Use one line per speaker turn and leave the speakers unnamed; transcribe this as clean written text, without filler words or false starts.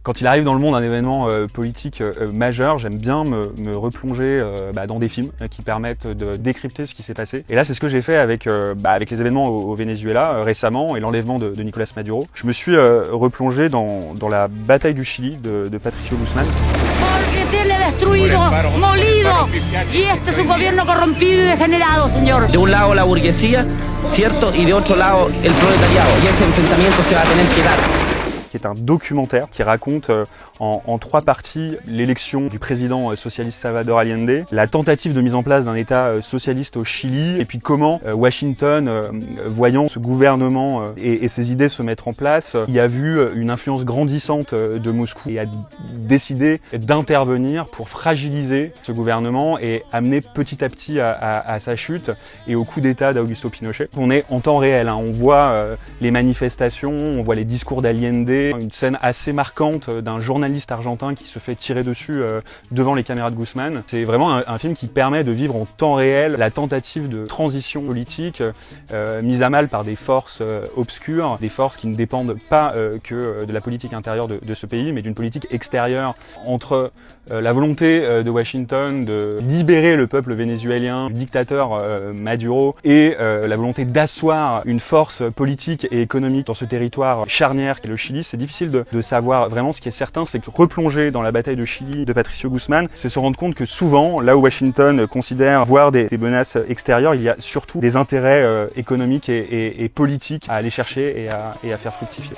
Quand il arrive dans le monde un événement politique majeur, j'aime bien me replonger dans des films qui permettent de décrypter ce qui s'est passé. Et là, c'est ce que j'ai fait avec les événements au Venezuela récemment et l'enlèvement de Nicolás Maduro. Je me suis replongé dans la bataille du Chili de Patricio Guzmán.
Porque tiene destruido, molido, y este es un gobierno corrompido y degenerado, señor.
De un lado la burguesía, ¿cierto? Y de otro lado el proletariado. Y este enfrentamiento se va a tener que dar.
Qui est un documentaire qui raconte en 3 parties l'élection du président socialiste Salvador Allende, la tentative de mise en place d'un État socialiste au Chili, et puis comment Washington, voyant ce gouvernement et ses idées se mettre en place, y a vu une influence grandissante de Moscou et a décidé d'intervenir pour fragiliser ce gouvernement et amener petit à petit à sa chute et au coup d'État d'Augusto Pinochet. On est en temps réel, on voit les manifestations, on voit les discours d'Allende, une scène assez marquante d'un journaliste argentin qui se fait tirer dessus devant les caméras de Guzmán. C'est vraiment un film qui permet de vivre en temps réel la tentative de transition politique mise à mal par des forces obscures, des forces qui ne dépendent pas que de la politique intérieure de ce pays, mais d'une politique extérieure entre la volonté de Washington de libérer le peuple vénézuélien du dictateur Maduro et la volonté d'asseoir une force politique et économique dans ce territoire charnière qu'est le Chili. C'est difficile de savoir vraiment. Ce qui est certain, c'est que replonger dans la bataille de Chili de Patricio Guzmán, c'est se rendre compte que souvent, là où Washington considère voir des menaces extérieures, il y a surtout des intérêts économiques et politiques à aller chercher et à faire fructifier.